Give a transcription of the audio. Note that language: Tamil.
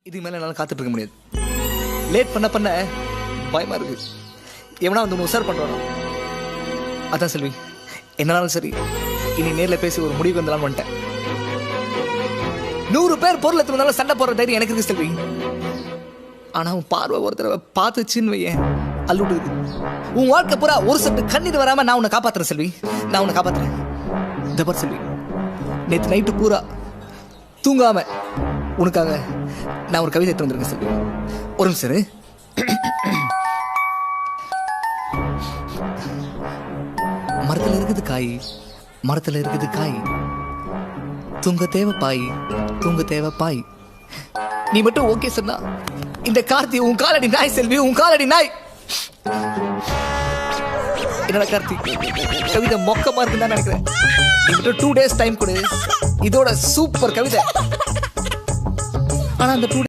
இதுக்கு மேலே என்னால் காத்துட்டு இருக்க முடியாது. லேட் பண்ண பண்ண பயமாக இருக்கு. எவனா வந்து ஒன்று உசார் பண்ணுவானா? அதான் செல்வி, என்னாலும் சரி இனி நேரில் பேசி ஒரு முடிவு வந்தாலும் வந்துட்டேன். 100 பேர் பொருள் எடுத்து வந்தாலும் சண்டை போடுற தைரியம் எனக்கு இருக்கு செல்வி. ஆனால் உன் பார்வை ஒரு தடவை பார்த்துச்சின்னு வையேன் அல்லுடுது. உன் வாழ்க்கை பூரா ஒரு சட்டு கண்ணீர் வராமல் நான் உன்னை காப்பாற்றுறேன் செல்வி. நான் உன்னை காப்பாற்றுறேன். தபர் செல்வி, நேற்று நைட்டு பூரா தூங்காம உனக்காக நான் ஒரு கவிதை எடுத்து வந்திருக்கேன் செல்வி. ஒரு நிமிஷம் இரு. மரத்தில் இருக்குது காய், மரத்தில் இருக்குது காய், தூங்க தேவை பாய், தூங்க தேவை பாய். நீ மட்டும் ஓகே சொன்னா இந்த கார்த்தி உன் காலடி நாய் செல்வி, உன் காலடி நாய். என்னோட கார்த்தி, கவிதை மொக்கமா இருக்குன்னு தான் நினைக்கிறேன். நீ மட்டும் 2 days டைம் கொடு, இதோட சூப்பர் கவிதை. ஆனா அந்த 2